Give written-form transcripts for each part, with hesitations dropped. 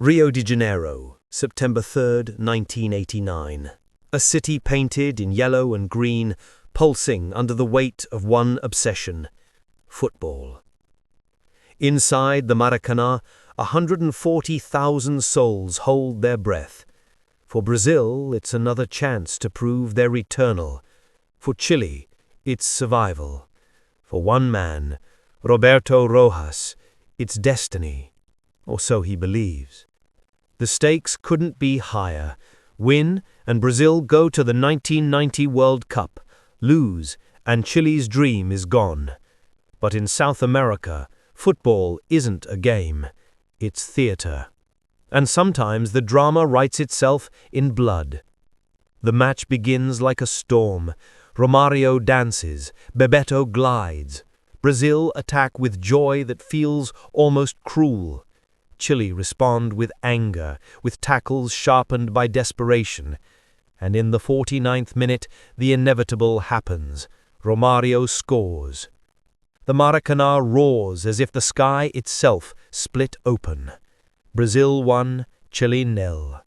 Rio de Janeiro, September 3rd, 1989. A city painted in yellow and green, pulsing under the weight of one obsession: football. Inside the Maracanã, 140,000 souls hold their breath. For Brazil, it's another chance to prove they're eternal. For Chile, it's survival. For one man, Roberto Rojas, it's destiny, or so he believes. The stakes couldn't be higher. Win, and Brazil go to the 1990 World Cup. Lose, and Chile's dream is gone. But in South America, football isn't a game. It's theater. And sometimes the drama writes itself in blood. The match begins like a storm. Romario dances, Bebeto glides. Brazil attack with joy that feels almost cruel. Chile respond with anger, with tackles sharpened by desperation. And in the 49th minute, the inevitable happens. Romario scores. The Maracanã roars as if the sky itself split open. Brazil 1, Chile 0.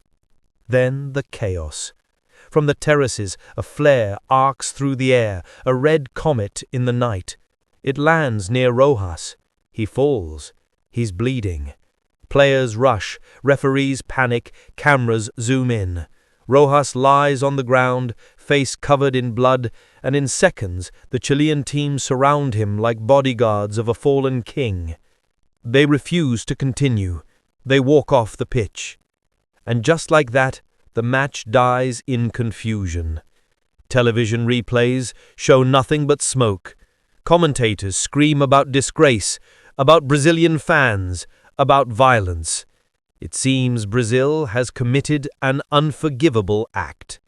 Then the chaos. From the terraces, a flare arcs through the air, a red comet in the night. It lands near Rojas. He falls. He's bleeding. Players rush, referees panic, cameras zoom in. Rojas lies on the ground, face covered in blood, and in seconds the Chilean team surround him like bodyguards of a fallen king. They refuse to continue. They walk off the pitch. And just like that, the match dies in confusion. Television replays show nothing but smoke. Commentators scream about disgrace, about Brazilian fans, about violence. It seems Brazil has committed an unforgivable act.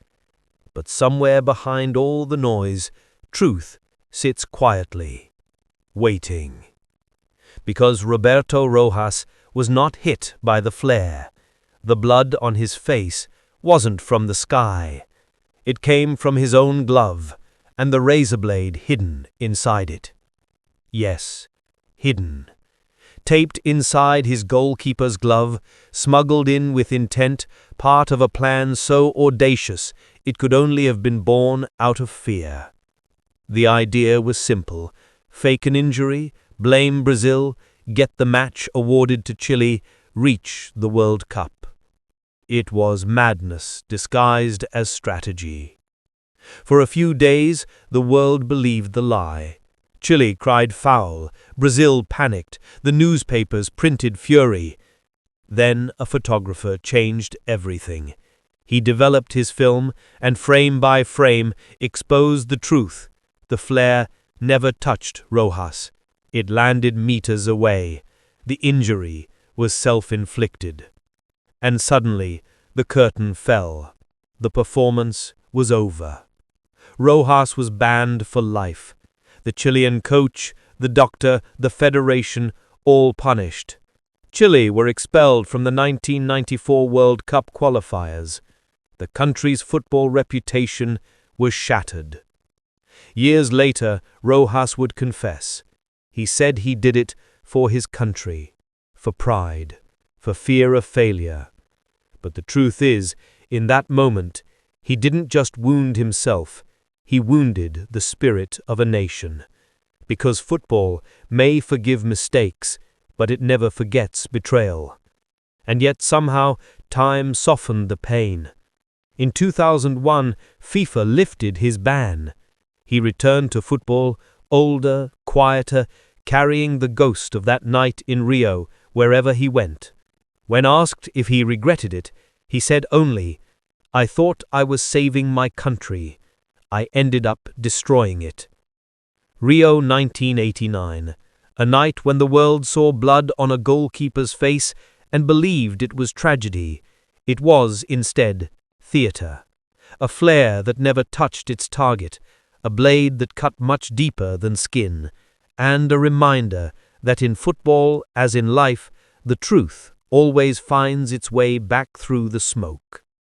But somewhere behind all the noise, truth sits quietly, waiting. Because Roberto Rojas was not hit by the flare. The blood on his face wasn't from the sky. It came from his own glove, and the razor blade hidden inside it. Yes, hidden. Taped inside his goalkeeper's glove, smuggled in with intent, part of a plan so audacious it could only have been born out of fear. The idea was simple: fake an injury, blame Brazil, get the match awarded to Chile, reach the World Cup. It was madness disguised as strategy. For a few days, the world believed the lie. Chile cried foul, Brazil panicked, the newspapers printed fury. Then a photographer changed everything. He developed his film and frame by frame exposed the truth. The flare never touched Rojas. It landed meters away. The injury was self-inflicted. And suddenly the curtain fell. The performance was over. Rojas was banned for life. The Chilean coach, the doctor, the federation, all punished. Chile were expelled from the 1994 World Cup qualifiers. The country's football reputation was shattered. Years later, Rojas would confess. He said he did it for his country, for pride, for fear of failure. But the truth is, in that moment, he didn't just wound himself. He wounded the spirit of a nation. Because football may forgive mistakes, but it never forgets betrayal. And yet somehow time softened the pain. In 2001, FIFA lifted his ban. He returned to football, older, quieter, carrying the ghost of that night in Rio wherever he went. When asked if he regretted it, he said only, "I thought I was saving my country. I ended up destroying it." Rio 1989, a night when the world saw blood on a goalkeeper's face and believed it was tragedy. It was, instead, theater. A flare that never touched its target, a blade that cut much deeper than skin, and a reminder that in football, as in life, the truth always finds its way back through the smoke.